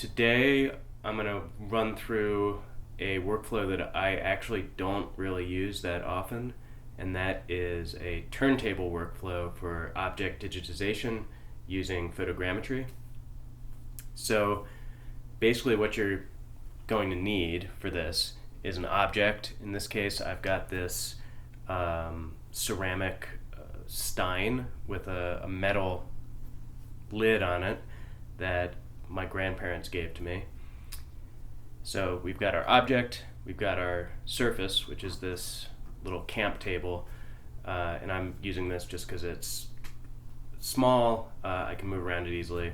Today I'm going to run through a workflow that I actually don't really use that often, and that is a turntable workflow for object digitization using photogrammetry. So basically what you're going to need for this is an object. In this case I've got this ceramic stein with a metal lid on it that my grandparents gave to me. So we've got our object, we've got our surface, which is this little camp table, and I'm using this just because it's small, I can move around it easily,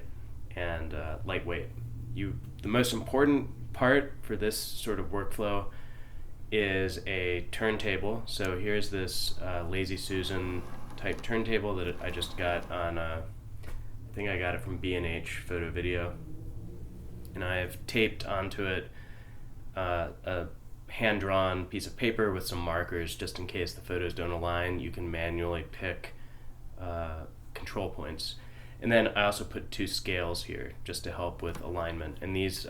and lightweight. The most important part for this sort of workflow is a turntable. So here's this Lazy Susan type turntable that I just got on, I think I got it from B&H Photo Video, and I've taped onto it a hand-drawn piece of paper with some markers just in case the photos don't align. You can manually pick control points. And then I also put 2 scales here just to help with alignment. And these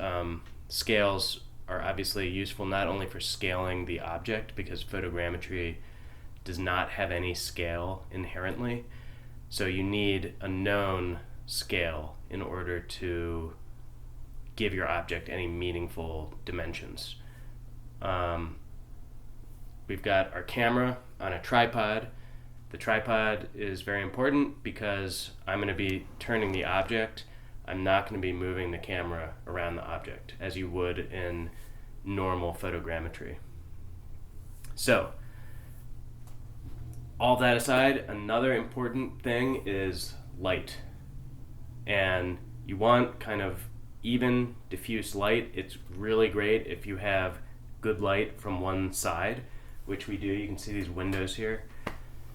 scales are obviously useful not only for scaling the object, because photogrammetry does not have any scale inherently. So you need a known scale in order to give your object any meaningful dimensions. We've got our camera on a tripod. The tripod is very important because I'm going to be turning the object. I'm not going to be moving the camera around the object as you would in normal photogrammetry. So, all that aside, another important thing is light. And you want kind of even, diffuse light. It's really great if you have good light from one side, which we do. You can see these windows here.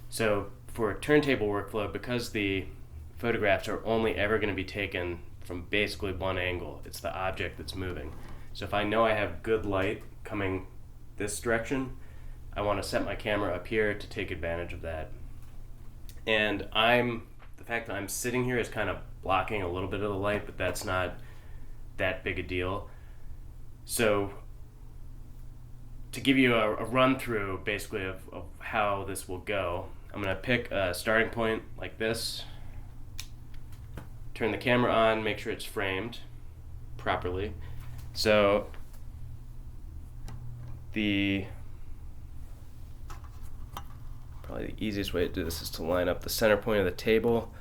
So for a turntable workflow, because the photographs are only ever going to be taken from basically one angle, it's the object that's moving. So if I know I have good light coming this direction, I want to set my camera up here to take advantage of that. And the fact that I'm sitting here is kind of blocking a little bit of the light, but that's not that big a deal. So to give you a run through basically of how this will go, I'm going to pick a starting point like this, turn the camera on, make sure it's framed properly. So probably the easiest way to do this is to line up the center point of the table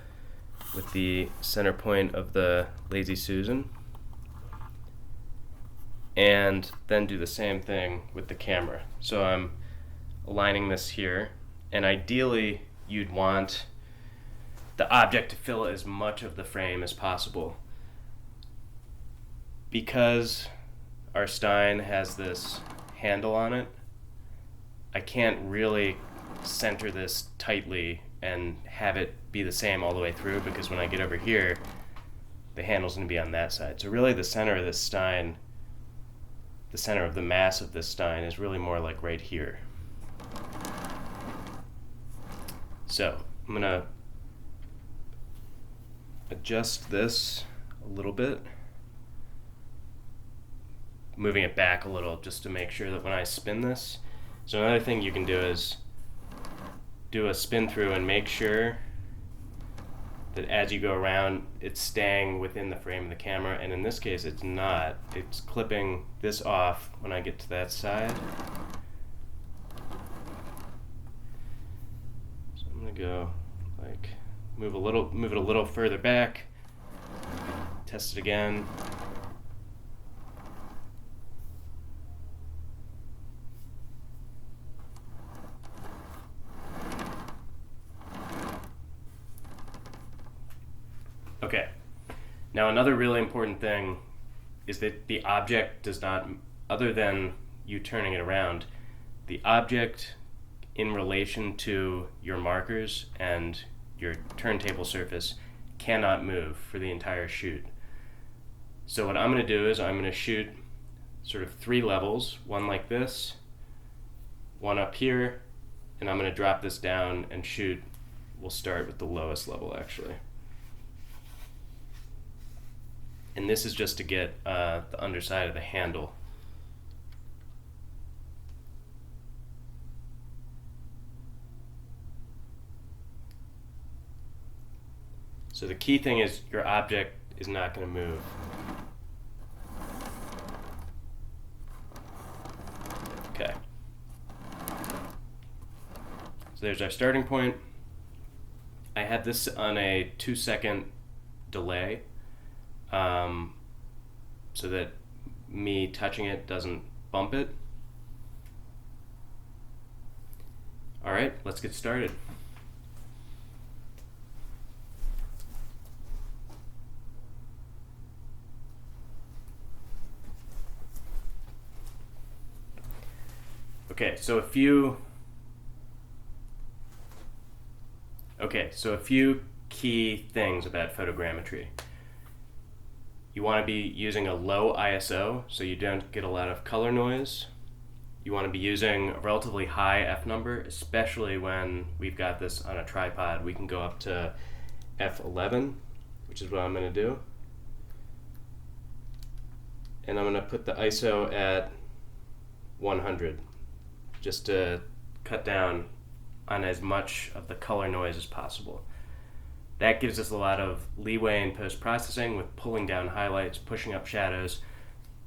with the center point of the Lazy Susan, and then do the same thing with the camera. So I'm aligning this here, and ideally you'd want the object to fill as much of the frame as possible. Because our stein has this handle on it, I can't really center this tightly and have it be the same all the way through, because when I get over here, the handle's going to be on that side. So really the center of this stein, the center of the mass of this stein, is really more like right here. So I'm going to adjust this a little bit, moving it back a little just to make sure that when I spin this. So another thing you can do is do a spin through and make sure that as you go around, it's staying within the frame of the camera, and in this case it's not. It's clipping this off when I get to that side. So I'm gonna go like move it a little further back, test it again. Okay, now another really important thing is that the object does not, other than you turning it around, the object in relation to your markers and your turntable surface cannot move for the entire shoot. So what I'm going to do is I'm going to shoot sort of 3 levels, one like this, one up here, and I'm going to drop this down and shoot. We'll start with the lowest level actually. And this is just to get the underside of the handle. So the key thing is your object is not going to move. Okay. So there's our starting point. I had this on a 2-second delay, so that me touching it doesn't bump it. All right, let's get started. Okay, so a few key things about photogrammetry. You want to be using a low ISO so you don't get a lot of color noise. You want to be using a relatively high f number, especially when we've got this on a tripod. We can go up to f11, which is what I'm going to do. And I'm going to put the ISO at 100, just to cut down on as much of the color noise as possible. That gives us a lot of leeway in post-processing with pulling down highlights, pushing up shadows.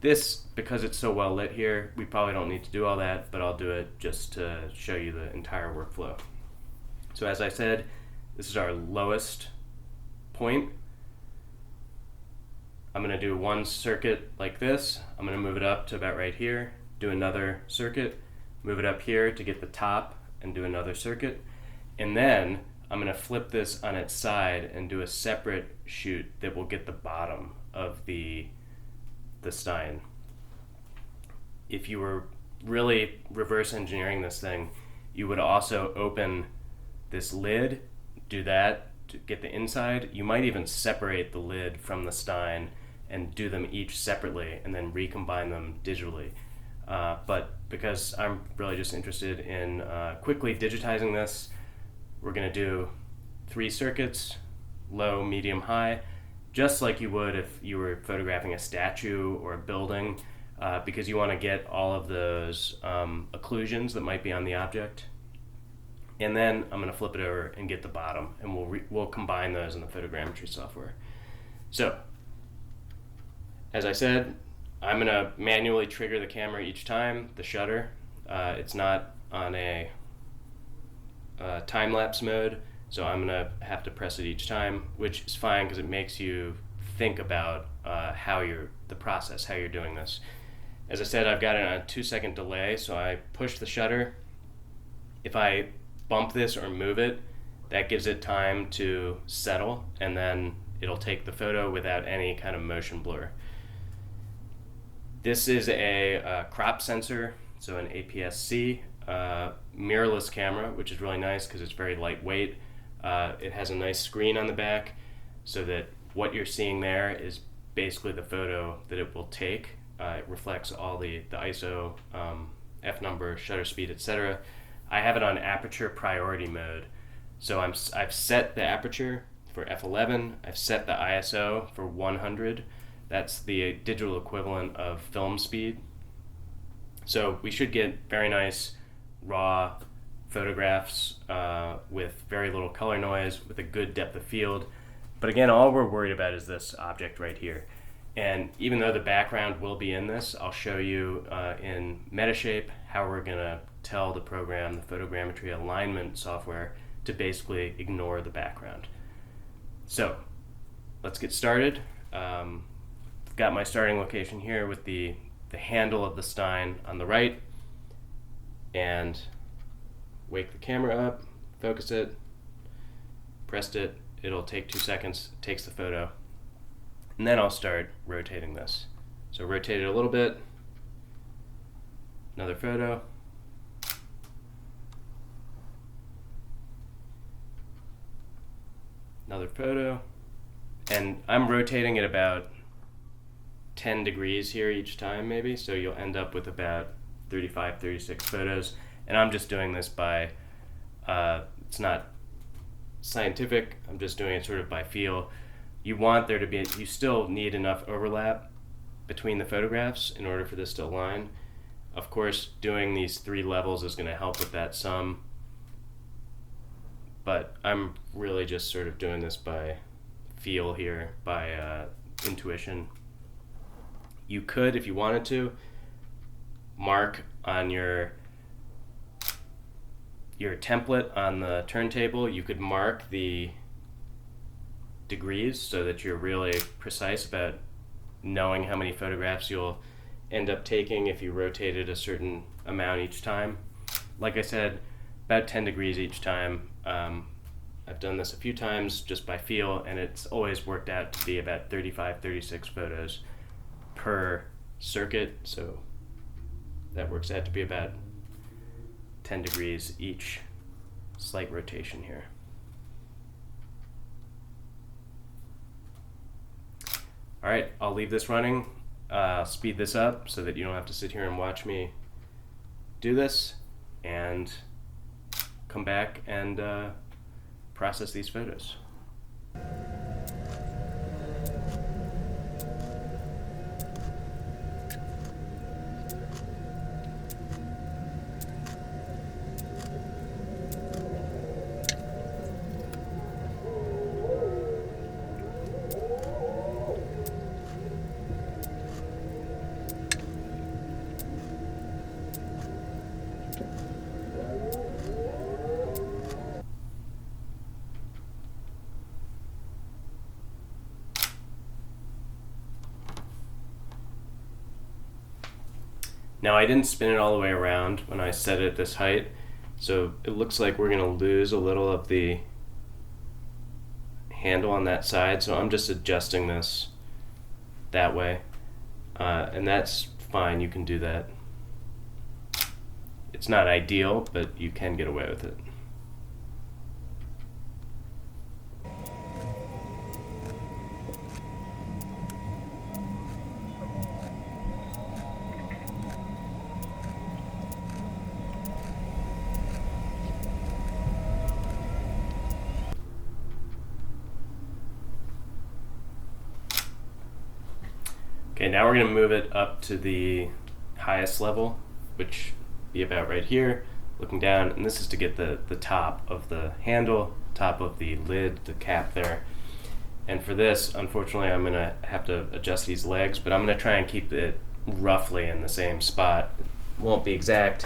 This, because it's so well lit here, we probably don't need to do all that, but I'll do it just to show you the entire workflow. So as I said, this is our lowest point. I'm going to do one circuit like this. I'm going to move it up to about right here, do another circuit, move it up here to get the top, and do another circuit. And then I'm going to flip this on its side and do a separate shoot that will get the bottom of the Stein. If you were really reverse engineering this thing, you would also open this lid, do that to get the inside. You might even separate the lid from the Stein and do them each separately and then recombine them digitally. But because I'm really just interested in quickly digitizing this, we're going to do 3 circuits, low, medium, high, just like you would if you were photographing a statue or a building, because you want to get all of those occlusions that might be on the object. And then I'm going to flip it over and get the bottom, and we'll combine those in the photogrammetry software. So, as I said, I'm going to manually trigger the camera each time, the shutter. It's not on a time-lapse mode, so I'm going to have to press it each time, which is fine because it makes you think about how you're doing this. As I said, I've got it on a 2-second delay, so I push the shutter. If I bump this or move it, that gives it time to settle, and then it'll take the photo without any kind of motion blur. This is a crop sensor, so an APS-C mirrorless camera, which is really nice because it's very lightweight. It has a nice screen on the back so that what you're seeing there is basically the photo that it will take. It reflects all the ISO, f number, shutter speed, etc. I have it on aperture priority mode. So I've set the aperture for f11. I've set the ISO for 100. That's the digital equivalent of film speed. So we should get very nice raw photographs with very little color noise, with a good depth of field. But again, all we're worried about is this object right here. And even though the background will be in this, I'll show you in Metashape how we're going to tell the program, the photogrammetry alignment software, to basically ignore the background. So let's get started. I've got my starting location here with the handle of the Stein on the right, and wake the camera up, focus it, pressed it, it'll take 2 seconds, takes the photo, and then I'll start rotating this. So rotate it a little bit, another photo, another photo, and I'm rotating it about 10 degrees here each time maybe, so you'll end up with about 35, 36 photos. And I'm just doing this by, it's not scientific, I'm just doing it sort of by feel. you want there to be, you still need enough overlap between the photographs in order for this to align. Of course, doing these 3 levels is going to help with that some, but I'm really just sort of doing this by feel here, by intuition. You could, if you wanted to, mark on your template on the turntable, you could mark the degrees so that you're really precise about knowing how many photographs you'll end up taking if you rotated a certain amount each time. Like I said, about 10 degrees each time. I've done this a few times just by feel, and it's always worked out to be about 35, 36 photos per circuit, so that works out to be about 10 degrees each slight rotation here. All right, I'll leave this running. Speed this up so that you don't have to sit here and watch me do this, and come back and process these photos. Now I didn't spin it all the way around when I set it at this height, so it looks like we're going to lose a little of the handle on that side, so I'm just adjusting this that way, and that's fine, you can do that. It's not ideal, but you can get away with it. Okay, now we're going to move it up to the highest level, which be about right here, looking down, and this is to get the top of the handle, top of the lid, the cap there. And for this, unfortunately, I'm going to have to adjust these legs, but I'm going to try and keep it roughly in the same spot. It won't be exact.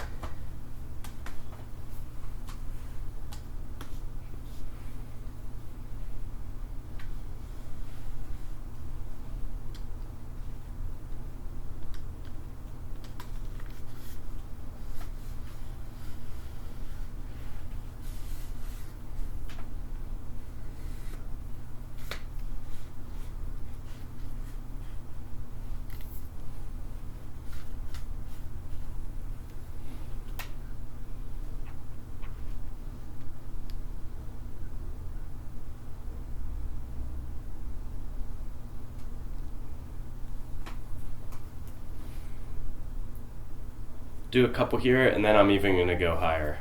Do a couple here, and then I'm even going to go higher.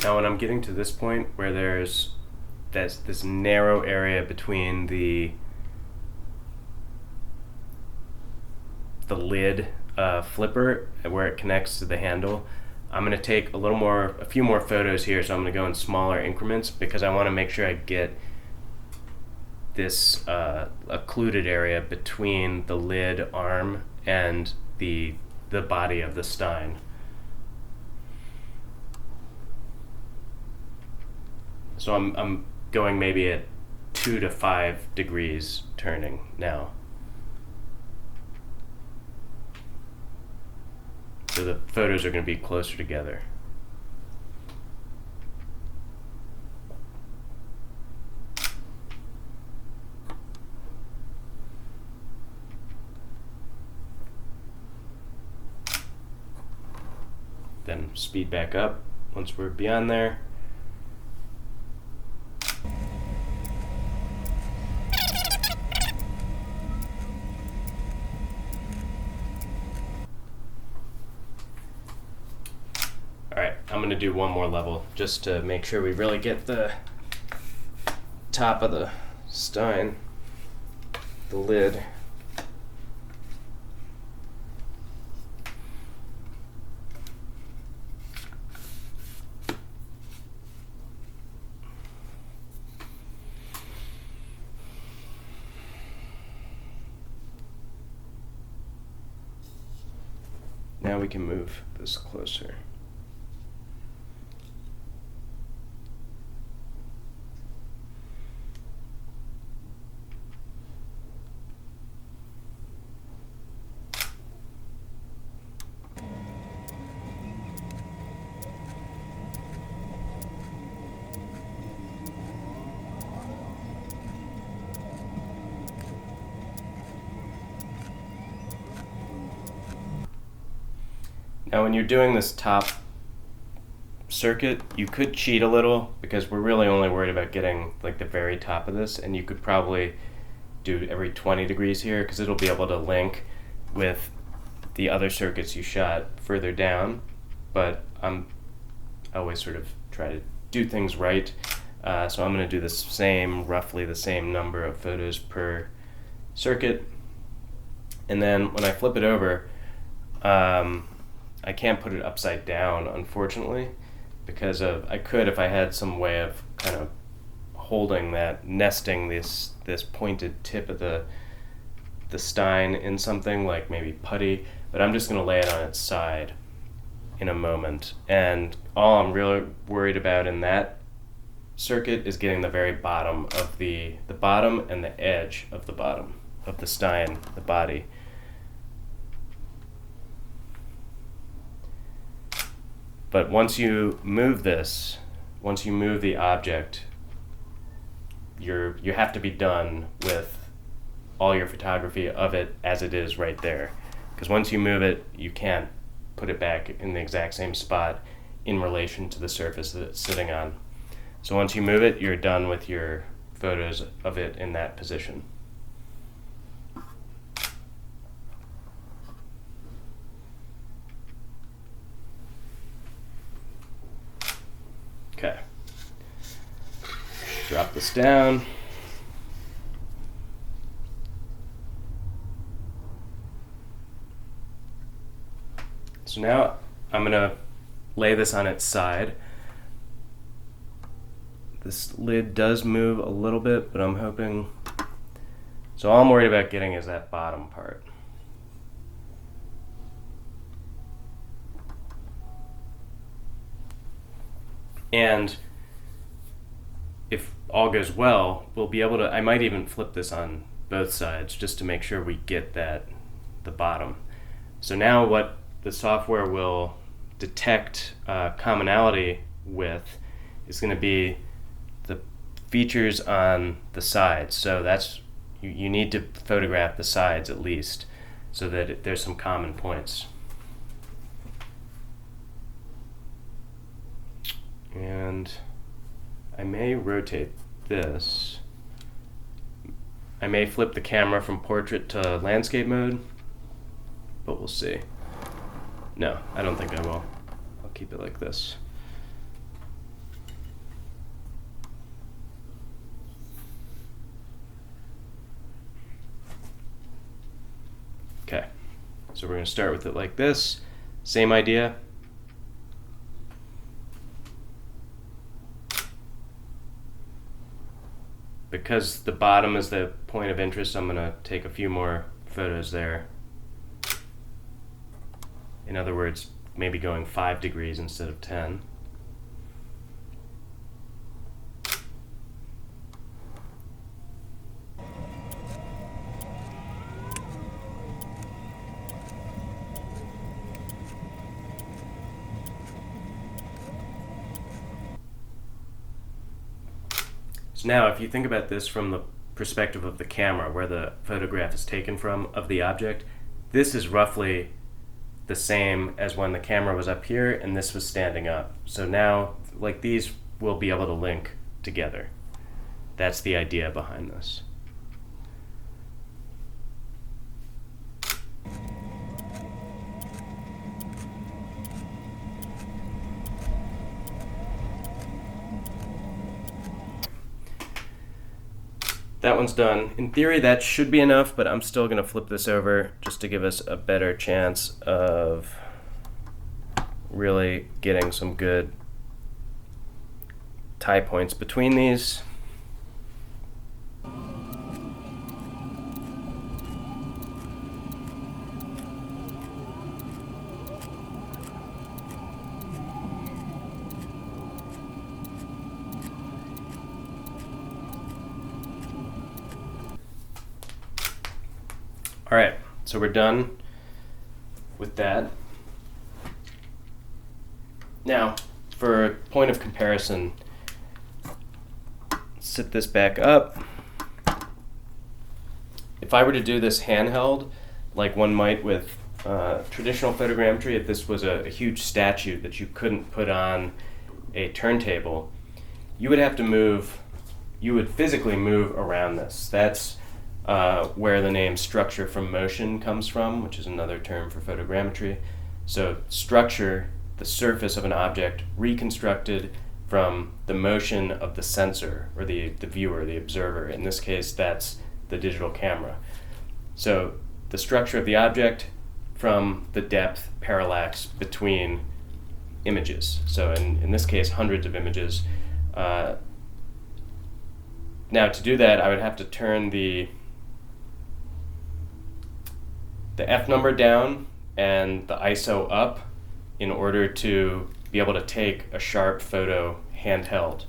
Now when I'm getting to this point where there's this narrow area between the lid flipper where it connects to the handle, I'm going to take a few more photos here, so I'm going to go in smaller increments because I want to make sure I get this occluded area between the lid arm and the body of the stein. So I'm going maybe at 2 to 5 degrees turning now. So the photos are going to be closer together. speed back up once we're beyond there. Alright, I'm going to do one more level just to make sure we really get the top of the stein, the lid. Now we can move this closer. Now when you're doing this top circuit, you could cheat a little because we're really only worried about getting like the very top of this, and you could probably do every 20 degrees here because it'll be able to link with the other circuits you shot further down, but I always sort of try to do things right. So I'm going to do roughly the same number of photos per circuit, and then when I flip it over, I can't put it upside down, unfortunately, because I could if I had some way of kind of holding that, nesting this pointed tip of the stein in something like maybe putty, but I'm just going to lay it on its side in a moment. And all I'm really worried about in that circuit is getting the very bottom of the bottom and the edge of the bottom of the stein, the body. But once you move the object, you have to be done with all your photography of it as it is right there. Because once you move it, you can't put it back in the exact same spot in relation to the surface that it's sitting on. So once you move it, you're done with your photos of it in that position. Okay, drop this down. So now I'm going to lay this on its side. This lid does move a little bit, but I'm hoping, so all I'm worried about getting is that bottom part. And if all goes well, we'll be able to, I might even flip this on both sides just to make sure we get the bottom. So now what the software will detect commonality with is going to be the features on the sides. So that's, you need to photograph the sides at least so that there's some common points. And I may rotate this. I may flip the camera from portrait to landscape mode, but we'll see. No, I don't think I will. I'll keep it like this. Okay, so we're going to start with it like this. Same idea. Because the bottom is the point of interest, I'm going to take a few more photos there. In other words, maybe going 5 degrees instead of 10. So now if you think about this from the perspective of the camera, where the photograph is taken from of the object, this is roughly the same as when the camera was up here and this was standing up. So now, like, these will be able to link together. That's the idea behind this. That one's done. In theory, that should be enough, but I'm still going to flip this over just to give us a better chance of really getting some good tie points between these. All right, so we're done with that. Now, for point of comparison, sit this back up. If I were to do this handheld, like one might with traditional photogrammetry, if this was a huge statue that you couldn't put on a turntable, you would have to move, you would physically move around this. That's where the name structure from motion comes from, which is another term for photogrammetry. So structure, the surface of an object reconstructed from the motion of the sensor, or the viewer, the observer. In this case, that's the digital camera. So the structure of the object from the depth parallax between images. So in this case, hundreds of images. Now to do that, I would have to turn the F number down and the ISO up in order to be able to take a sharp photo handheld.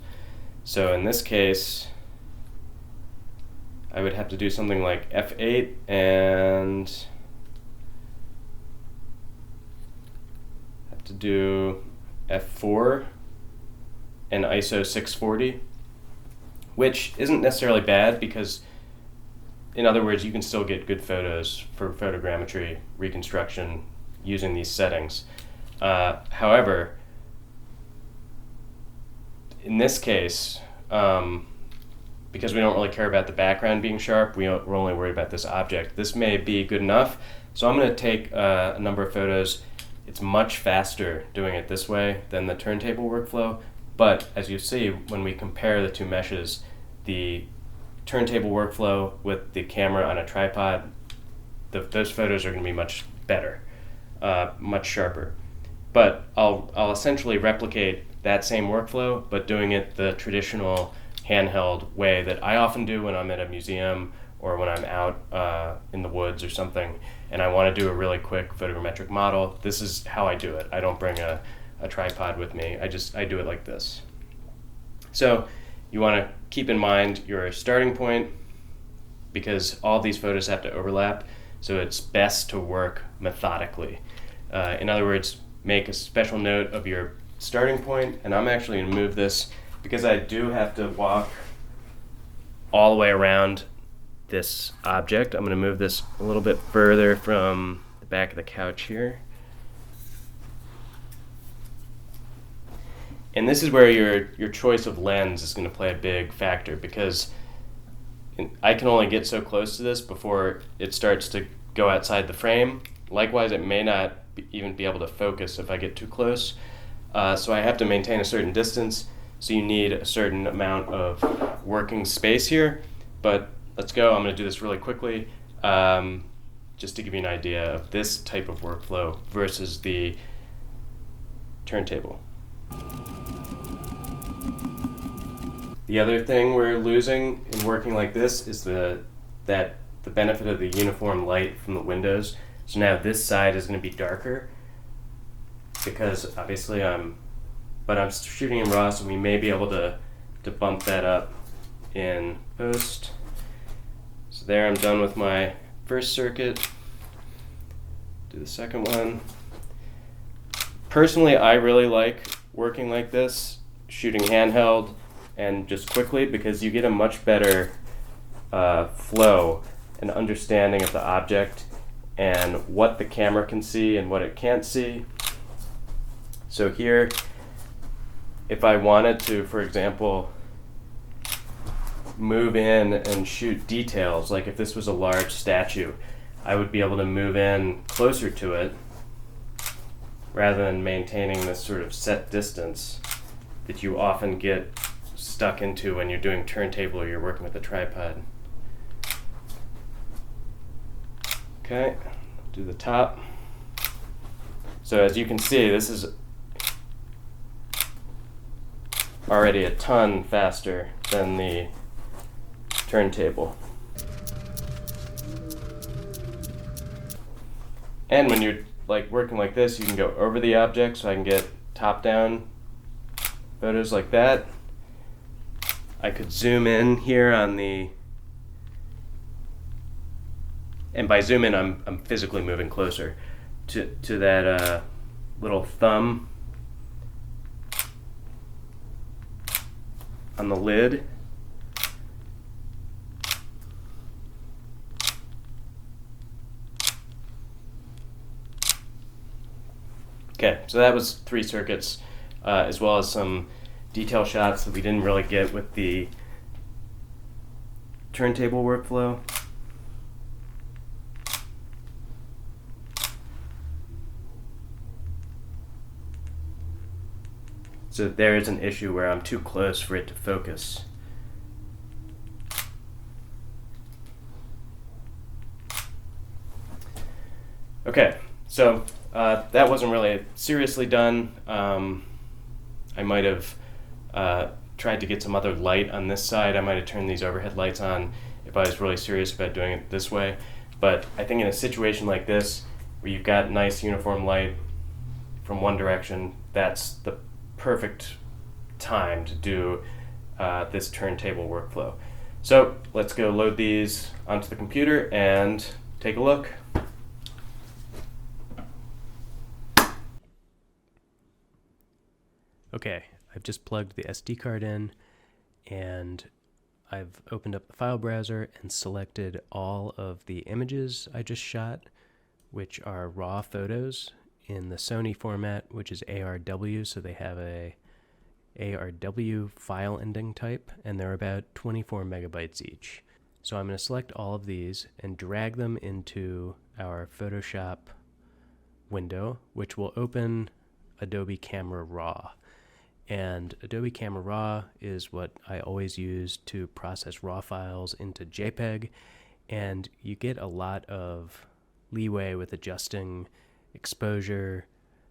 So in this case, I would have to do something like F8 and have to do F4 and ISO 640, which isn't necessarily bad because, in other words, you can still get good photos for photogrammetry reconstruction using these settings. However, in this case, because we don't really care about the background being sharp, we're only worried about this object. This may be good enough, so I'm going to take a number of photos. It's much faster doing it this way than the turntable workflow, but as you see, when we compare the two meshes, the turntable workflow with the camera on a tripod, those photos are going to be much better, much sharper. But I'll essentially replicate that same workflow, but doing it the traditional handheld way that I often do when I'm at a museum or when I'm out in the woods or something, and I want to do a really quick photogrammetric model. This is how I do it. I don't bring a tripod with me. I do it like this. So you want to keep in mind your starting point, because all these photos have to overlap, so it's best to work methodically. In other words, make a special note of your starting point, and I'm actually going to move this because I do have to walk all the way around this object. I'm going to move this a little bit further from the back of the couch here. And this is where your choice of lens is going to play a big factor, because I can only get so close to this before it starts to go outside the frame. Likewise, it may not even be able to focus if I get too close. So I have to maintain a certain distance, so you need a certain amount of working space here. But let's go. I'm going to do this really quickly, just to give you an idea of this type of workflow versus the turntable. The other thing we're losing in working like this is the benefit of the uniform light from the windows. So now this side is going to be darker because obviously I'm shooting in RAW, so we may be able to bump that up in post. So there, I'm done with my first circuit. Do the second one. Personally, I really like working like this, shooting handheld and just quickly, because you get a much better flow and understanding of the object and what the camera can see and what it can't see. So here, if I wanted to, for example, move in and shoot details, like if this was a large statue, I would be able to move in closer to it rather than maintaining this sort of set distance that you often get stuck into when you're doing turntable or you're working with a tripod. Okay, do the top. So as you can see, this is already a ton faster than the turntable. And when you're like working like this, you can go over the object, so I can get top-down photos like that. I could zoom in here on the, and by zoom in, I'm physically moving closer to that little thumb on the lid. Okay, so that was 3 circuits, as well as some detail shots that we didn't really get with the turntable workflow. So there is an issue where I'm too close for it to focus. Okay, so that wasn't really seriously done. I might have tried to get some other light on this side. I might have turned these overhead lights on if I was really serious about doing it this way. But I think in a situation like this, where you've got nice uniform light from one direction, that's the perfect time to do this turntable workflow. So let's go load these onto the computer and take a look. Okay, I've just plugged the SD card in, and I've opened up the file browser and selected all of the images I just shot, which are raw photos in the Sony format, which is ARW, so they have a ARW file ending type, and they're about 24 megabytes each. So I'm going to select all of these and drag them into our Photoshop window, which will open Adobe Camera Raw. And Adobe Camera Raw is what I always use to process raw files into JPEG, and you get a lot of leeway with adjusting exposure,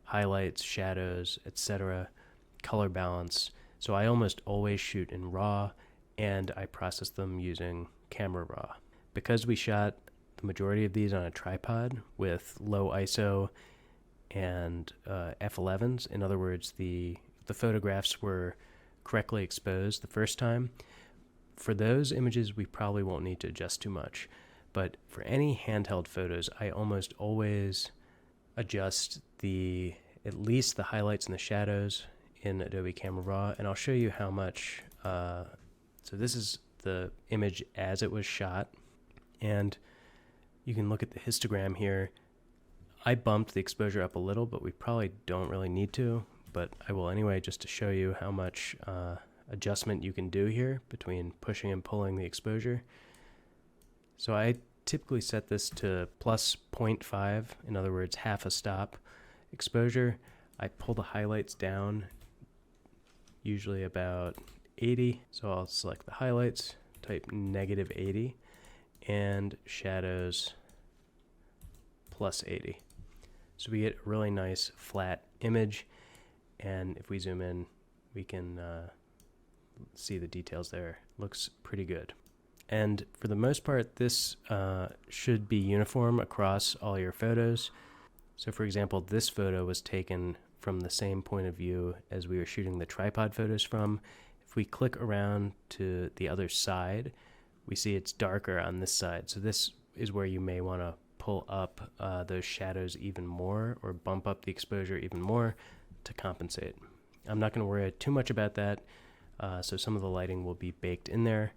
highlights, shadows, etc., color balance. So I almost always shoot in RAW, and I process them using Camera Raw. Because we shot the majority of these on a tripod with low ISO and f11s, in other words, the photographs were correctly exposed the first time, for those images we probably won't need to adjust too much. But for any handheld photos, I almost always adjust at least the highlights and the shadows in Adobe Camera Raw, and I'll show you how much. So this is the image as it was shot, and you can look at the histogram here. I bumped the exposure up a little, but we probably don't really need to, but I will anyway, just to show you how much adjustment you can do here between pushing and pulling the exposure. So I typically set this to plus 0.5, in other words, half a stop exposure. I pull the highlights down, usually about 80. So I'll select the highlights, type -80, and shadows plus 80. So we get a really nice flat image, and if we zoom in, we can see the details there. Looks pretty good. And for the most part, this should be uniform across all your photos. So for example, this photo was taken from the same point of view as we were shooting the tripod photos from. If we click around to the other side, we see it's darker on this side. So this is where you may want to pull up those shadows even more, or bump up the exposure even more to compensate. I'm not going to worry too much about that, so some of the lighting will be baked in there.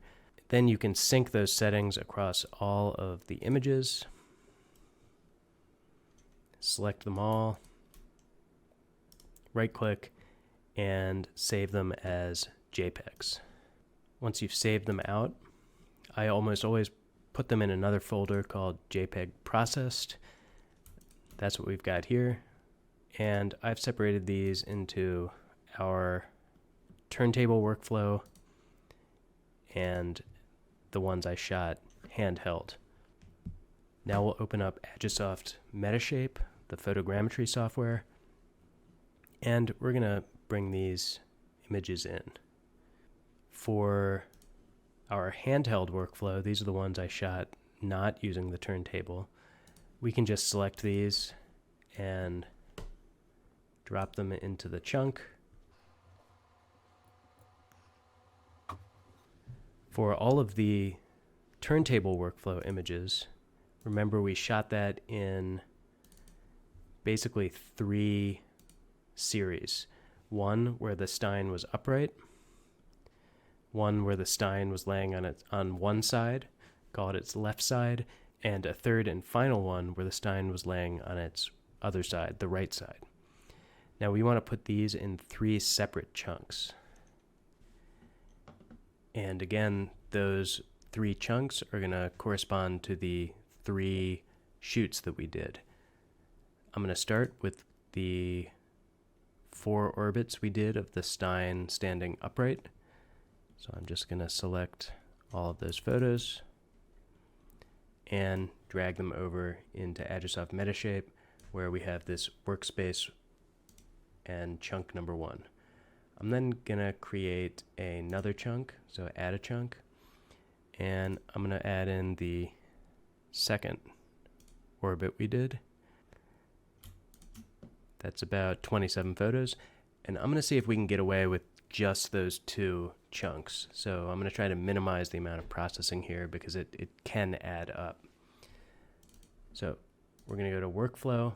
Then you can sync those settings across all of the images. select them all, right click, and save them as JPEGs. Once you've saved them out, I almost always put them in another folder called JPEG Processed. That's what we've got here. And I've separated these into our Turntable Workflow and the ones I shot handheld. Now we'll open up Agisoft Metashape, the photogrammetry software, and we're going to bring these images in. For our handheld workflow, these are the ones I shot not using the turntable. We can just select these and drop them into the chunk. For all of the turntable workflow images, remember we shot that in basically 3 series. One where the Stein was upright, one where the Stein was laying on one side, call it its left side, and a third and final one where the Stein was laying on its other side, the right side. Now we want to put these in 3 separate chunks. And again, those 3 chunks are going to correspond to the 3 shoots that we did. I'm going to start with the 4 orbits we did of the Stein standing upright. So I'm just going to select all of those photos and drag them over into Agisoft Metashape, where we have this workspace and chunk number 1. I'm then going to create another chunk, so add a chunk, and I'm going to add in the second orbit we did. That's about 27 photos, and I'm going to see if we can get away with just those 2 chunks. So I'm going to try to minimize the amount of processing here because it can add up. So we're going to go to Workflow,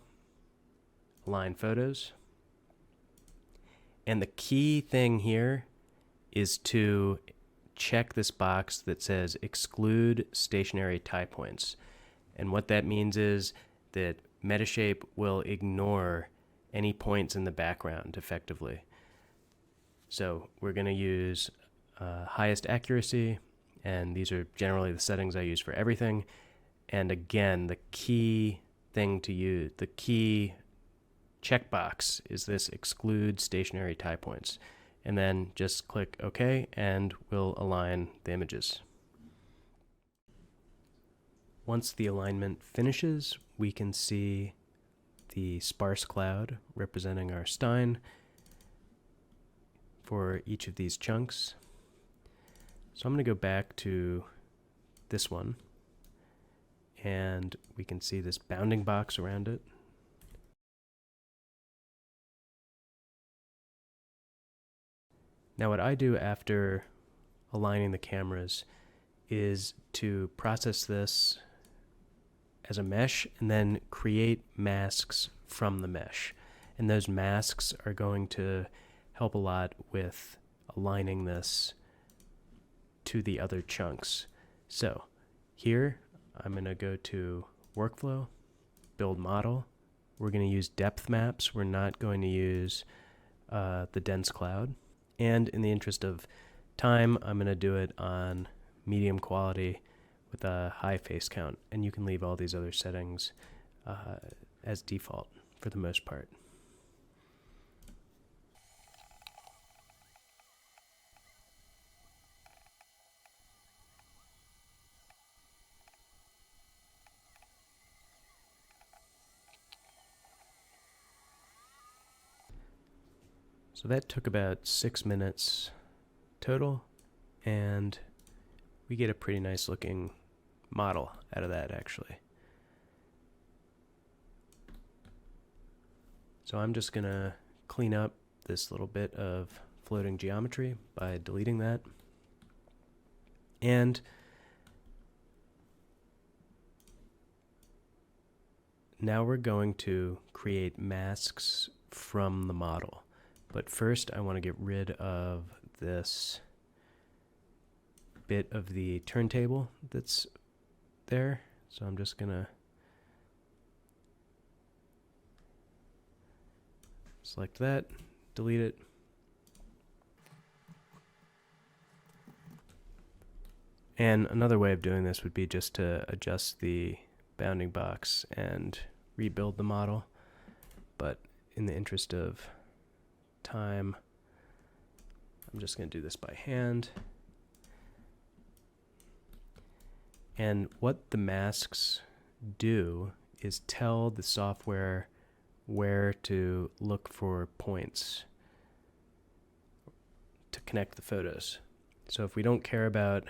Align Photos, and the key thing here is to check this box that says Exclude Stationary Tie Points. And what that means is that Metashape will ignore any points in the background effectively. So we're going to use highest accuracy, and these are generally the settings I use for everything. And again, the key thing to use, the key checkbox is this Exclude Stationary Tie Points. And then just click OK, and we'll align the images. Once the alignment finishes, we can see the sparse cloud representing our Stein for each of these chunks. So I'm going to go back to this one, and we can see this bounding box around it. Now what I do after aligning the cameras is to process this as a mesh and then create masks from the mesh. And those masks are going to help a lot with aligning this to the other chunks. So here I'm going to go to Workflow, Build Model. We're going to use depth maps. We're not going to use the dense cloud. And in the interest of time, I'm going to do it on medium quality with a high face count. And you can leave all these other settings as default for the most part. So that took about 6 minutes total, and we get a pretty nice looking model out of that actually. So I'm just gonna clean up this little bit of floating geometry by deleting that. And now we're going to create masks from the model. But first I want to get rid of this bit of the turntable that's there. So I'm just going to Select that, delete it. And another way of doing this would be just to adjust the bounding box and rebuild the model. But in the interest of time, I'm just going to do this by hand. And what the masks do is tell the software where to look for points to connect the photos. So if we don't care about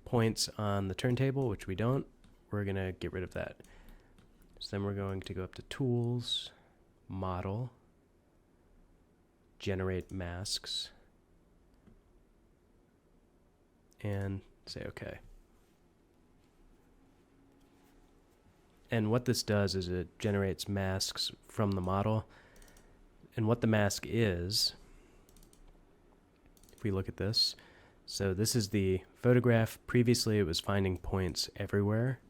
points on the turntable, which we don't, we're going to get rid of that. So then we're going to go up to Tools, Model, Generate Masks, and say OK. And what this does is it generates masks from the model. And what the mask is, if we look at this, so this is the photograph. Previously it was finding points everywhere.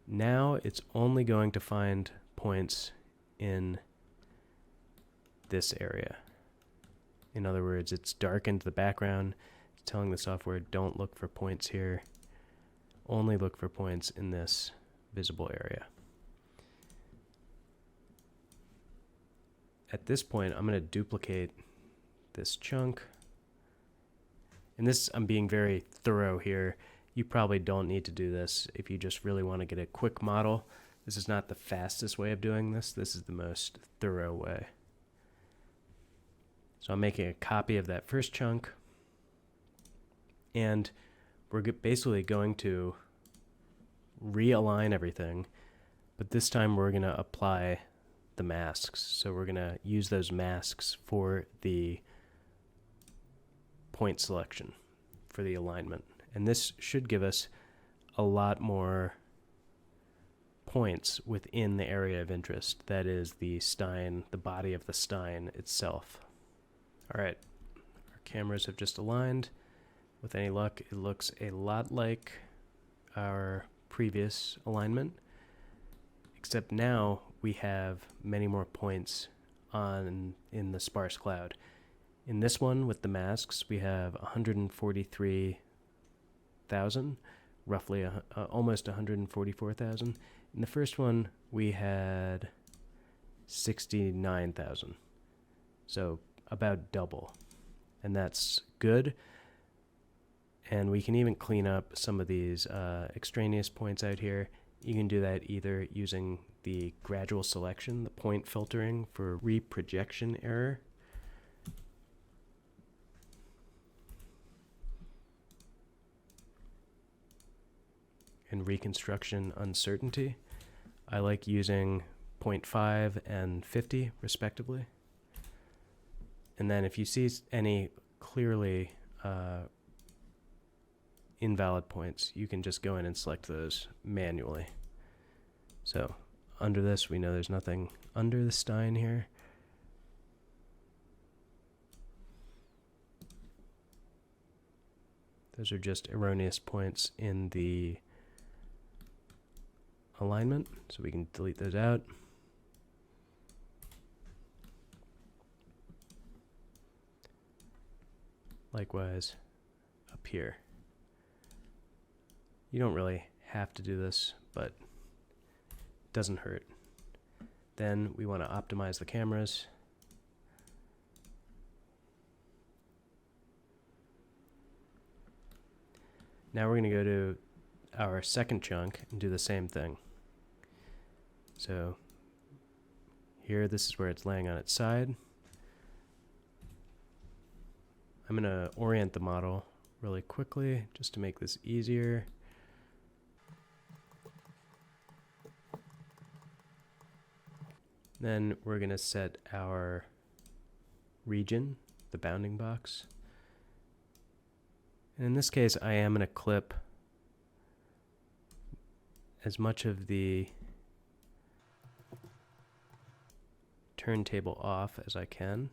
Now it's only going to find points in this area. In other words, it's darkened the background. It's telling the software, don't look for points here. Only look for points in this visible area. At this point, I'm going to duplicate this chunk. And this, I'm being very thorough here. You probably don't need to do this if you just really want to get a quick model. This is not the fastest way of doing this. This is the most thorough way. So I'm making a copy of that first chunk. And we're basically going to realign everything. But this time we're going to apply the masks. So we're going to use those masks for the point selection, for the alignment. And this should give us a lot more points within the area of interest. That is the Stein, the body of the Stein itself. All right, our cameras have just aligned. With any luck, it looks a lot like our previous alignment, except now we have many more points in the sparse cloud. In this one with the masks, we have 143,000, roughly almost 144,000. In the first one, we had 69,000, so about double, and that's good. And we can even clean up some of these extraneous points out here. You can do that either using the gradual selection, the point filtering for reprojection error, and reconstruction uncertainty. I like using 0.5 and 50 respectively. And then if you see any clearly invalid points, you can just go in and select those manually. So under this, we know there's nothing under the Stein here. Those are just erroneous points in the alignment, so we can delete those out. Likewise, up here. You don't really have to do this, but it doesn't hurt. Then we want to optimize the cameras. Now we're going to go to our second chunk and do the same thing. So here, this is where it's laying on its side. I'm going to orient the model really quickly just to make this easier. Then we're going to set our region, the bounding box. And in this case, I am going to clip as much of the turntable off as I can.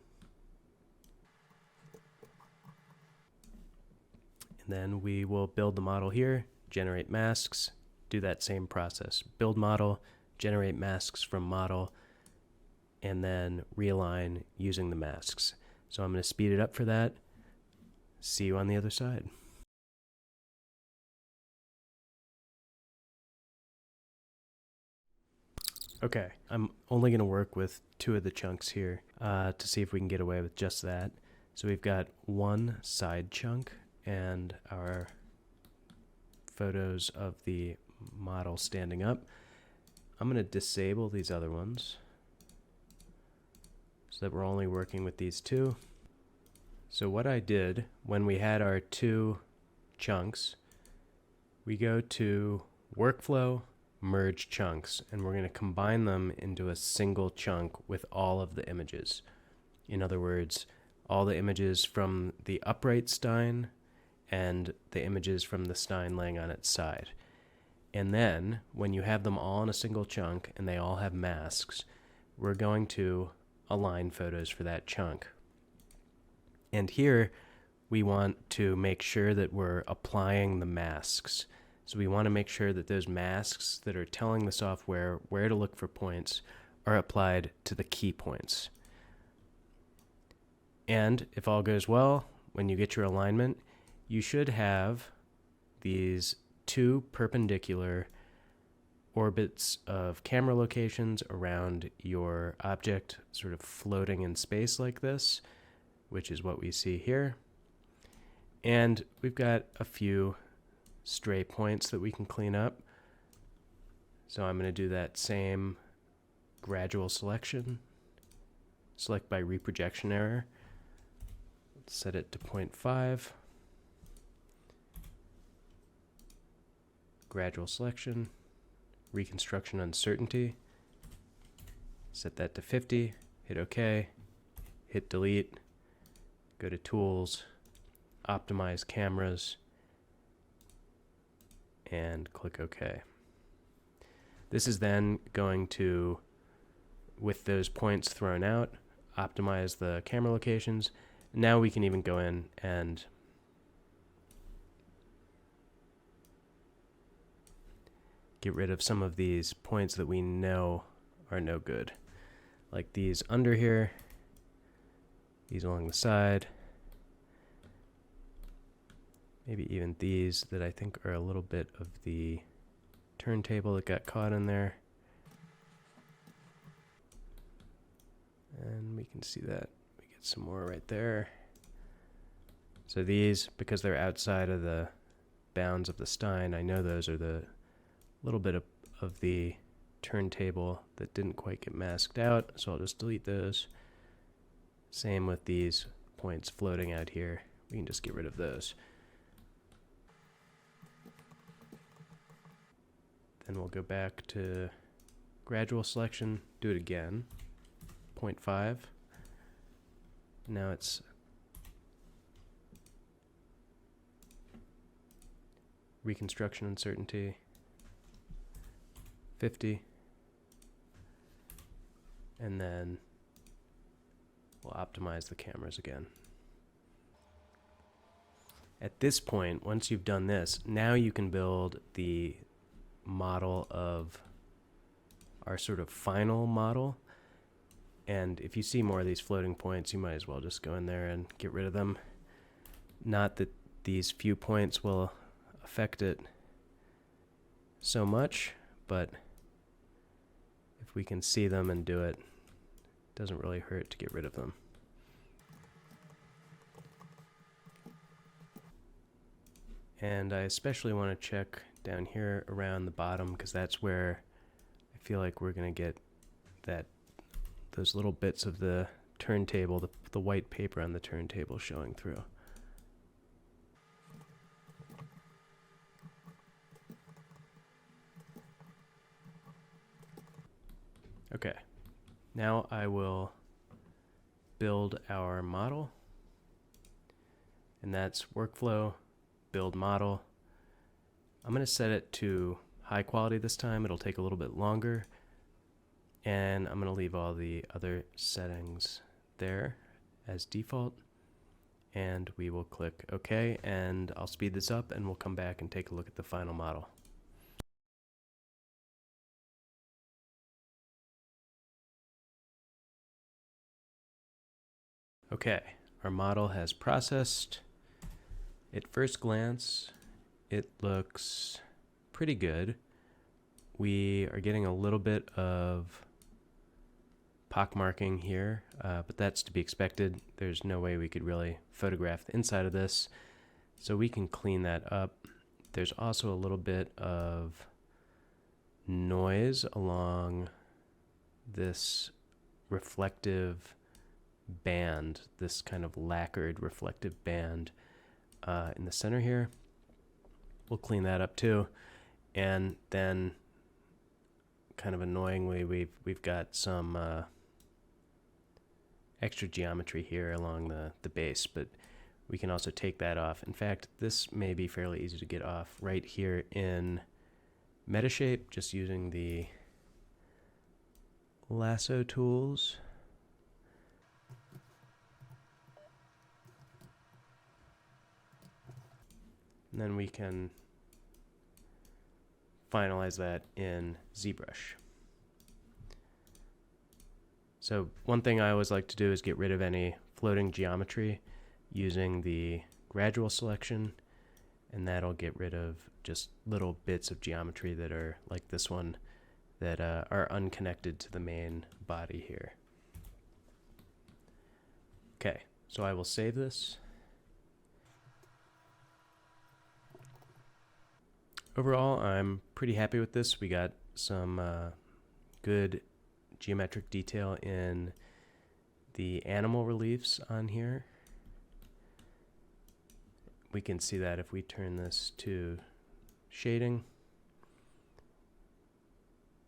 And then we will build the model here, generate masks, do that same process. Build model, generate masks from model, and then realign using the masks. So I'm going to speed it up for that. See you on the other side. Okay, I'm only going to work with 2 of the chunks here to see if we can get away with just that. So we've got one side chunk and our photos of the model standing up. I'm going to disable these other ones so that we're only working with these 2. So what I did when we had our 2 chunks, we go to Workflow, Merge Chunks, and we're going to combine them into a single chunk with all of the images. In other words, all the images from the upright Stein and the images from the Stein laying on its side. And then, when you have them all in a single chunk and they all have masks, we're going to align photos for that chunk. And here, we want to make sure that we're applying the masks. So we want to make sure that those masks that are telling the software where to look for points are applied to the key points. And if all goes well, when you get your alignment, you should have these 2 perpendicular orbits of camera locations around your object sort of floating in space like this, which is what we see here. And we've got a few stray points that we can clean up. So I'm going to do that same gradual selection. Select by reprojection error. Set it to 0.5. Gradual selection. Reconstruction uncertainty. Set that to 50. Hit OK. Hit delete. Go to Tools. Optimize cameras. And click OK. This is then going to, with those points thrown out, optimize the camera locations. Now we can even go in and get rid of some of these points that we know are no good. Like these under here, these along the side, maybe even these that I think are a little bit of the turntable that got caught in there. And we can see that. We get some more right there. So these, because they're outside of the bounds of the Stein, I know those are the little bit of the turntable that didn't quite get masked out, so I'll just delete those. Same with these points floating out here. We can just get rid of those. Then we'll go back to gradual selection, do it again, 0.5. Now it's reconstruction uncertainty, 50. And then we'll optimize the cameras again. At this point, once you've done this, now you can build the model of our sort of final model. And if you see more of these floating points, you might as well just go in there and get rid of them. Not that these few points will affect it so much, but if we can see them and do it, it doesn't really hurt to get rid of them. And I especially want to check down here around the bottom, because that's where I feel like we're going to get those little bits of the turntable, the white paper on the turntable showing through. Okay, now I will build our model, and that's Workflow, Build Model. I'm going to set it to high quality this time. It'll take a little bit longer, and I'm going to leave all the other settings there as default, and we will click OK, and I'll speed this up and we'll come back and take a look at the final model. Okay, our model has processed. At first glance, it looks pretty good. We are getting a little bit of pockmarking here, but that's to be expected. There's no way we could really photograph the inside of this, so we can clean that up. There's also a little bit of noise along this reflective band, this kind of lacquered reflective band in the center here. We'll clean that up too. And then kind of annoyingly, we've got some extra geometry here along the base, but we can also take that off. In fact, this may be fairly easy to get off right here in Metashape, just using the lasso tools. And then we can finalize that in ZBrush. So one thing I always like to do is get rid of any floating geometry using the gradual selection, and that'll get rid of just little bits of geometry that are like this one that are unconnected to the main body here. Okay, so I will save this. Overall, I'm pretty happy with this. We got some good geometric detail in the animal reliefs on here. We can see that if we turn this to shading.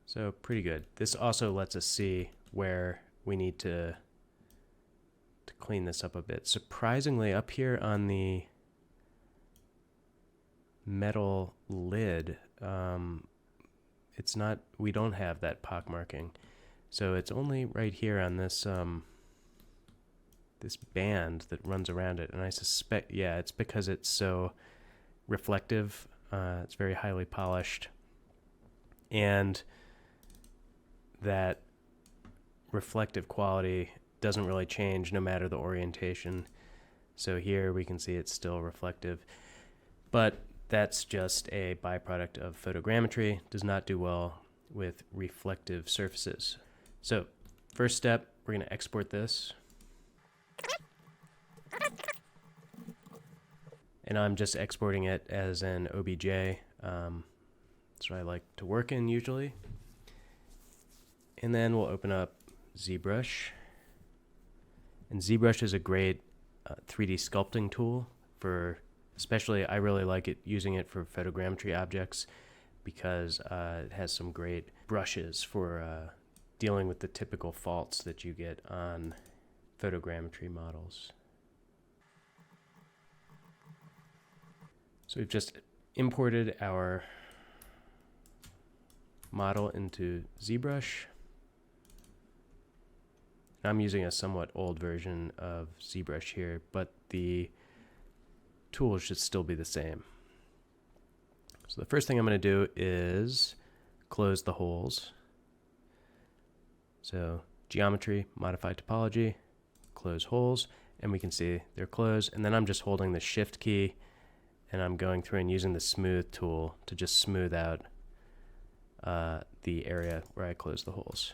So pretty good. This also lets us see where we need to clean this up a bit. Surprisingly, up here on the metal lid, it's not, we don't have that pockmarking. So it's only right here on this this band that runs around it, and I suspect, yeah, it's because it's so reflective. It's very highly polished, and that reflective quality doesn't really change no matter the orientation. So here we can see it's still reflective, but that's just a byproduct of photogrammetry. Does not do well with reflective surfaces. So first step, we're going to export this. And I'm just exporting it as an OBJ. That's what I like to work in usually. And then we'll open up ZBrush. And ZBrush is a great 3D sculpting tool for, especially I really like it using it for photogrammetry objects, because it has some great brushes for dealing with the typical faults that you get on photogrammetry models. So we've just imported our model into ZBrush. I'm using a somewhat old version of ZBrush here, but the tools should still be the same. So the first thing I'm going to do is close the holes. So geometry, modify topology, close holes, and we can see they're closed. And then I'm just holding the shift key, and I'm going through and using the smooth tool to just smooth out the area where I close the holes.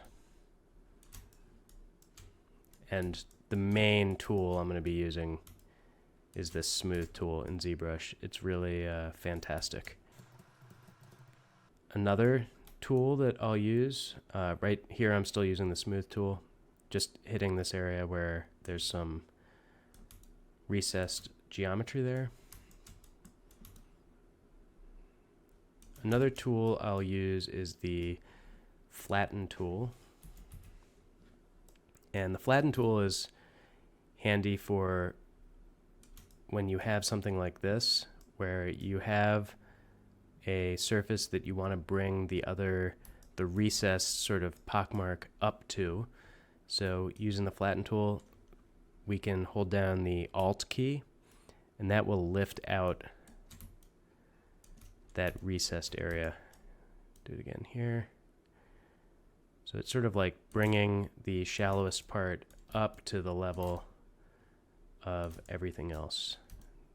And the main tool I'm going to be using is this smooth tool in ZBrush. It's really fantastic. Another tool that I'll use, right here I'm still using the smooth tool, just hitting this area where there's some recessed geometry there. Another tool I'll use is the flatten tool. And the flatten tool is handy for when you have something like this, where you have a surface that you want to bring the recessed sort of pockmark up to. So using the flatten tool, we can hold down the Alt key, and that will lift out that recessed area. Do it again here. So it's sort of like bringing the shallowest part up to the level of everything else.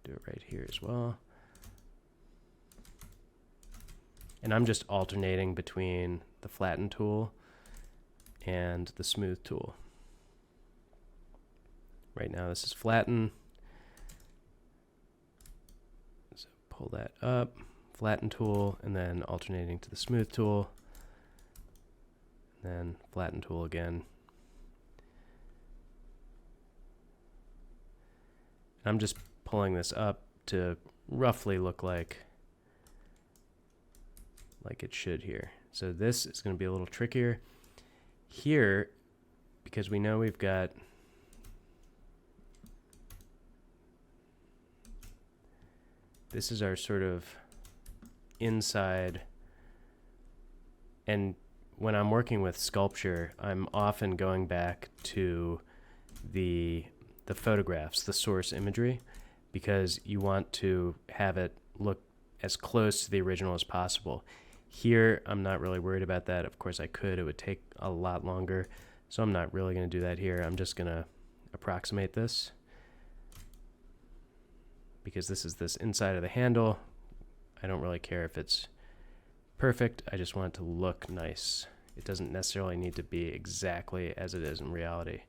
Do it right here as well. And I'm just alternating between the flatten tool and the smooth tool. Right now this is flatten. So pull that up, flatten tool, and then alternating to the smooth tool. And then flatten tool again. I'm just pulling this up to roughly look like it should here. So this is going to be a little trickier. Here, because we know we've got this is our sort of inside, and when I'm working with sculpture, I'm often going back to the photographs, the source imagery, because you want to have it look as close to the original as possible. Here, I'm not really worried about that. Of course, I could. It would take a lot longer, so I'm not really going to do that here. I'm just going to approximate this, because this is this inside of the handle. I don't really care if it's perfect. I just want it to look nice. It doesn't necessarily need to be exactly as it is in reality.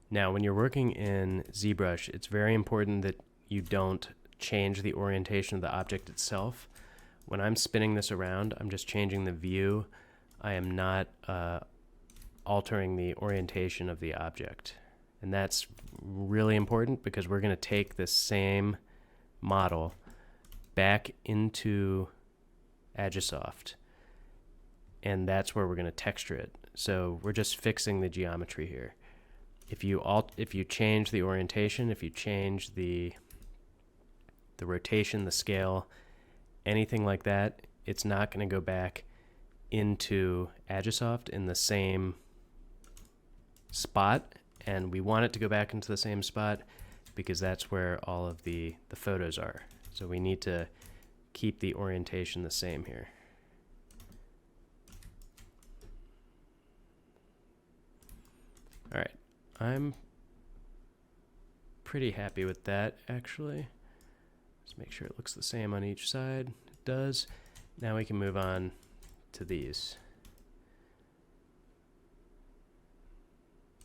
Now, when you're working in ZBrush, it's very important that you don't change the orientation of the object itself. When I'm spinning this around, I'm just changing the view. I am not altering the orientation of the object. And that's really important because we're going to take this same model back into Agisoft, and that's where we're going to texture it. So we're just fixing the geometry here. If you change the orientation, if you change the rotation, the scale, anything like that, it's not going to go back into Agisoft in the same spot, and we want it to go back into the same spot because that's where all of the photos are. So we need to keep the orientation the same here. All right, I'm pretty happy with that, actually. Let's make sure it looks the same on each side. It does. Now we can move on to these.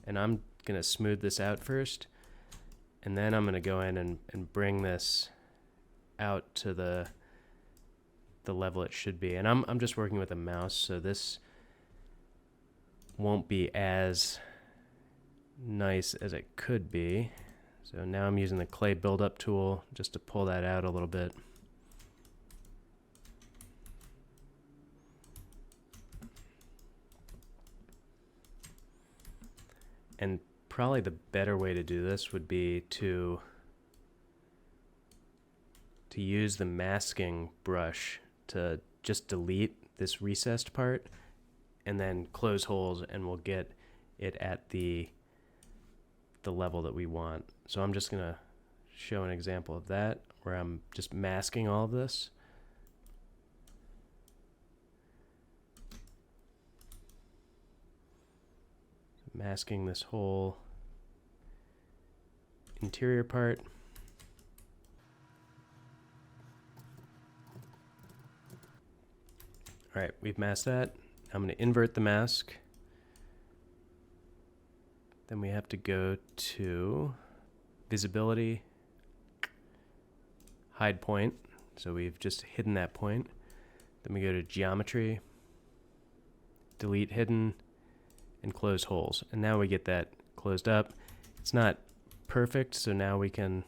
And I'm going to smooth this out first, and then I'm going to go in and bring this out to the level it should be. And I'm just working with a mouse, so this won't be as nice as it could be. So now I'm using the clay buildup tool just to pull that out a little bit. And probably the better way to do this would be to use the masking brush to just delete this recessed part and then close holes, and we'll get it at the level that we want. So I'm just going to show an example of that where I'm just masking all of this. Masking this whole interior part. All right, we've masked that. I'm going to invert the mask. Then we have to go to visibility, hide point. So we've just hidden that point. Then we go to geometry, delete hidden, and close holes. And now we get that closed up. It's not perfect, so now we can,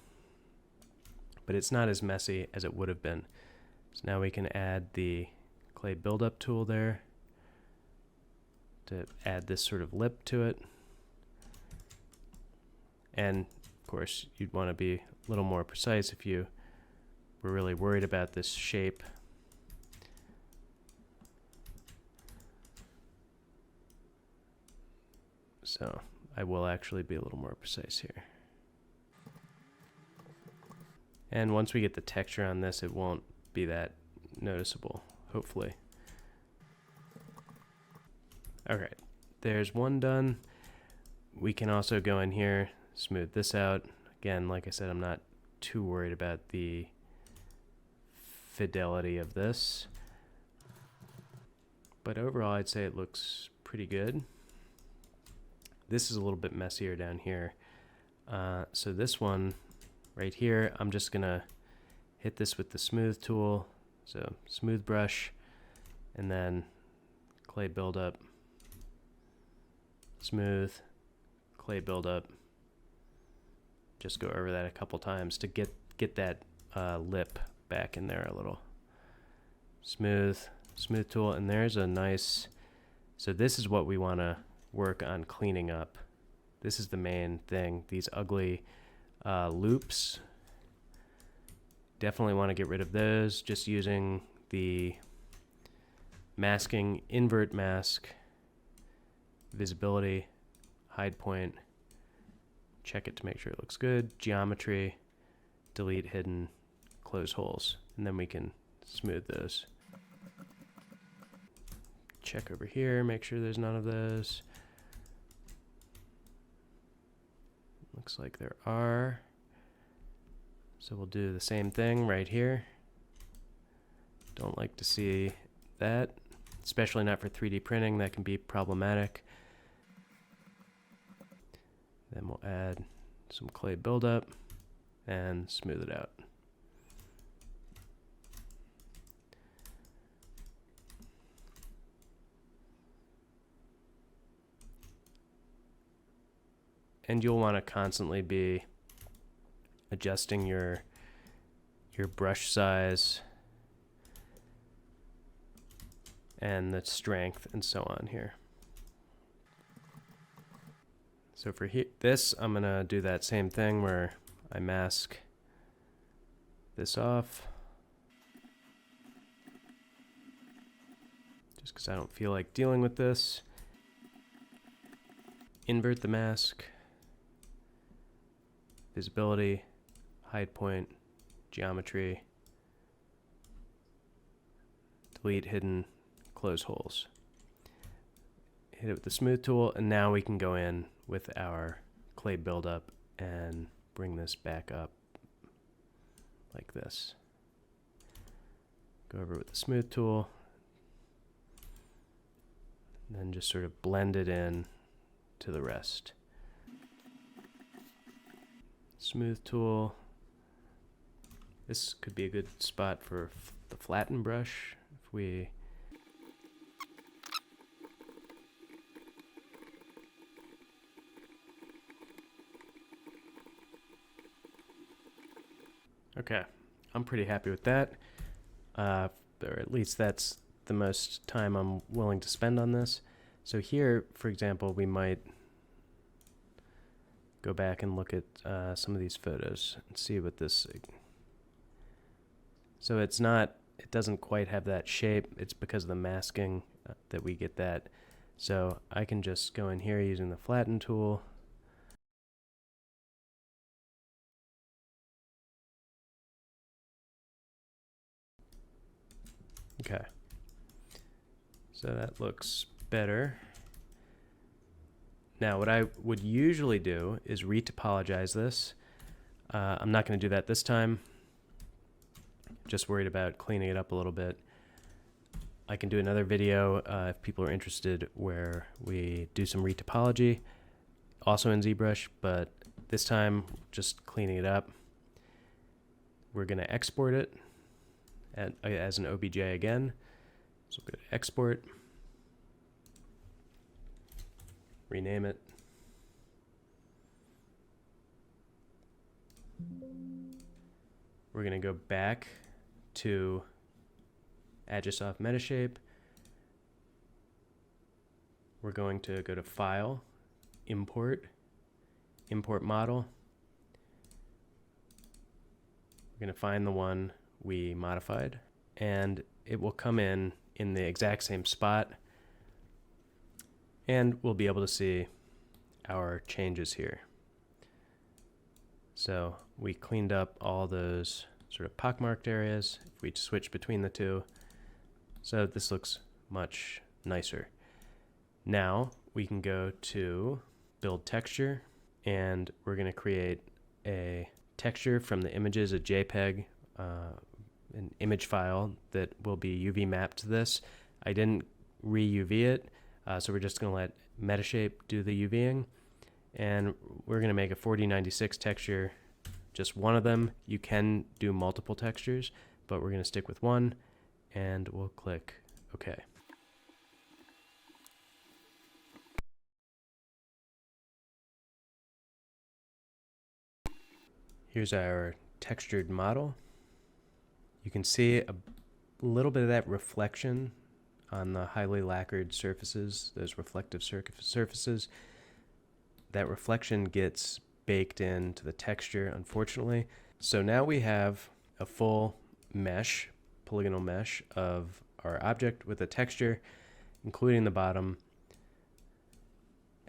but it's not as messy as it would have been. So now we can add the clay buildup tool there to add this sort of lip to it. And of course, you'd want to be a little more precise if you were really worried about this shape. So I will actually be a little more precise here. And once we get the texture on this, it won't be that noticeable, hopefully. All right, there's one done. We can also go in here, smooth this out. Again, like I said, I'm not too worried about the fidelity of this, but overall I'd say it looks pretty good. This is a little bit messier down here. So this one right here, I'm just gonna hit this with the smooth tool. So smooth brush, and then clay buildup, smooth, clay buildup. Just go over that a couple times to get that lip back in there a little. Smooth tool, and there's a nice, so this is what we want to work on cleaning up. This is the main thing, these ugly loops. Definitely want to get rid of those, just using the masking, invert mask, visibility, hide point, check it to make sure it looks good, geometry, delete hidden, close holes, and then we can smooth those. Check over here, make sure there's none of those. Looks like there are. So we'll do the same thing right here. Don't like to see that, especially not for 3D printing. That can be problematic. Then we'll add some clay buildup and smooth it out. And you'll want to constantly be adjusting your brush size and the strength and so on here. So for this, I'm gonna do that same thing where I mask this off, just because I don't feel like dealing with this. Invert the mask, visibility, hide point, geometry, delete hidden, close holes. Hit it with the smooth tool, and now we can go in with our clay buildup and bring this back up like this. Go over with the smooth tool, and then just sort of blend it in to the rest. Smooth tool. This could be a good spot for the flatten brush. If we okay, I'm pretty happy with that. Or at least that's the most time I'm willing to spend on this. So here, for example, we might go back and look at some of these photos and see what this. So it's not, it doesn't quite have that shape. It's because of the masking that we get that. So I can just go in here using the flatten tool. Okay. So that looks better. Now, what I would usually do is retopologize this. I'm not going to do that this time. Just worried about cleaning it up a little bit. I can do another video if people are interested where we do some retopology, also in ZBrush, but this time just cleaning it up. We're going to export it as an OBJ again. So we're going to export. Rename it. We're going to go back to Agisoft Metashape. We're going to go to File, Import, Import Model. We're going to find the one we modified, and it will come in the exact same spot. And we'll be able to see our changes here. So we cleaned up all those sort of pockmarked areas if we switch between the two. So this looks much nicer. Now we can go to build texture, and we're going to create a texture from the images, a JPEG, an image file that will be UV mapped to this. I didn't re-UV it, so we're just going to let Metashape do the UVing, and we're going to make a 4096 texture, just one of them. You can do multiple textures, but we're going to stick with one, and we'll click OK. Here's our textured model. You can see a little bit of that reflection on the highly lacquered surfaces, those reflective surfaces. That reflection gets baked into the texture, unfortunately. So now we have a full mesh, polygonal mesh of our object with a texture, including the bottom.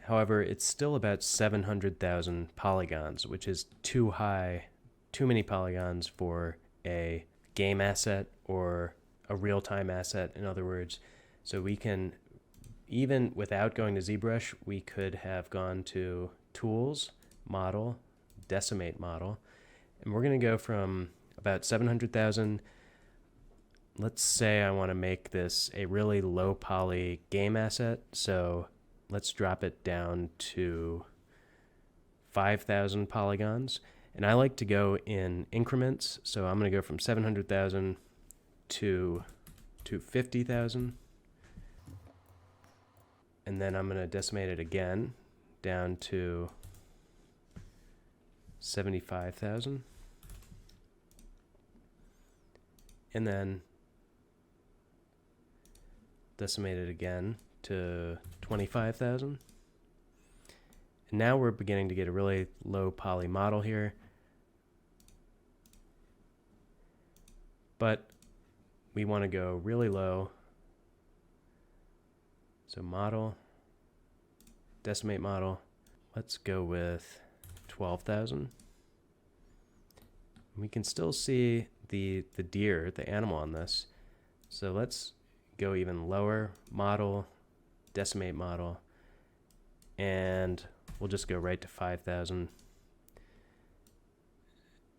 However, it's still about 700,000 polygons, which is too high, too many polygons for a game asset or a real-time asset, in other words. So we can, even without going to ZBrush, we could have gone to Tools, Model, Decimate Model, and we're going to go from about 700,000. Let's say I want to make this a really low poly game asset, so let's drop it down to 5,000 polygons. And I like to go in increments, so I'm going to go from 700,000 to 50,000. And then I'm going to decimate it again down to 75,000. And then decimate it again to 25,000. And now we're beginning to get a really low poly model here. But we want to go really low. So model, decimate model. Let's go with 12,000. We can still see the deer, the animal on this. So let's go even lower, model, decimate model, and we'll just go right to 5,000.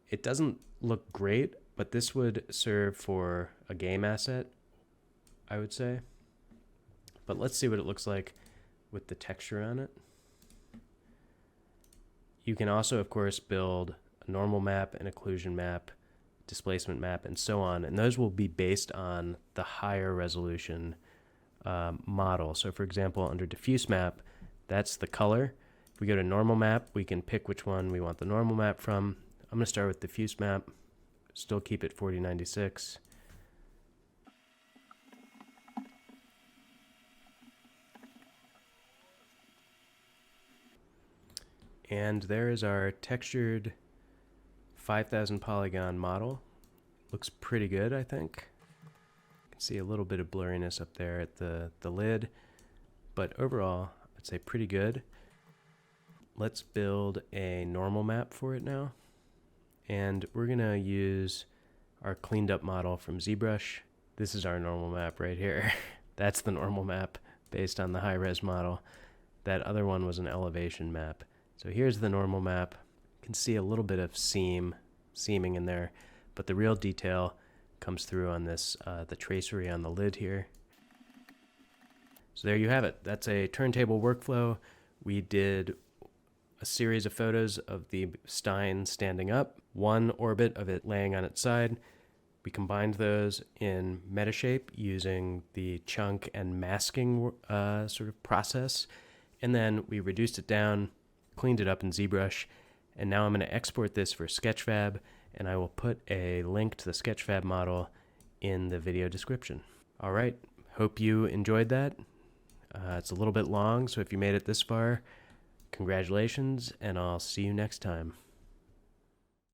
It doesn't look great, but this would serve for a game asset, I would say. But let's see what it looks like with the texture on it. You can also, of course, build a normal map, an occlusion map, displacement map, and so on. And those will be based on the higher resolution model. So for example, under diffuse map, that's the color. If we go to normal map, we can pick which one we want the normal map from. I'm going to start with diffuse map, still keep it 4096. And there is our textured 5,000 polygon model. Looks pretty good, I think. You can see a little bit of blurriness up there at the lid, but overall, I'd say pretty good. Let's build a normal map for it now. And we're gonna use our cleaned up model from ZBrush. This is our normal map right here. That's the normal map based on the high-res model. That other one was an elevation map. So here's the normal map. You can see a little bit of seaming in there, but the real detail comes through on this, the tracery on the lid here. So there you have it. That's a turntable workflow. We did a series of photos of the Stein standing up, one orbit of it laying on its side. We combined those in Metashape using the chunk and masking sort of process, and then we reduced it down, cleaned it up in ZBrush, and now I'm going to export this for Sketchfab, and I will put a link to the Sketchfab model in the video description. All right, hope you enjoyed that. It's a little bit long, so if you made it this far, congratulations, and I'll see you next time.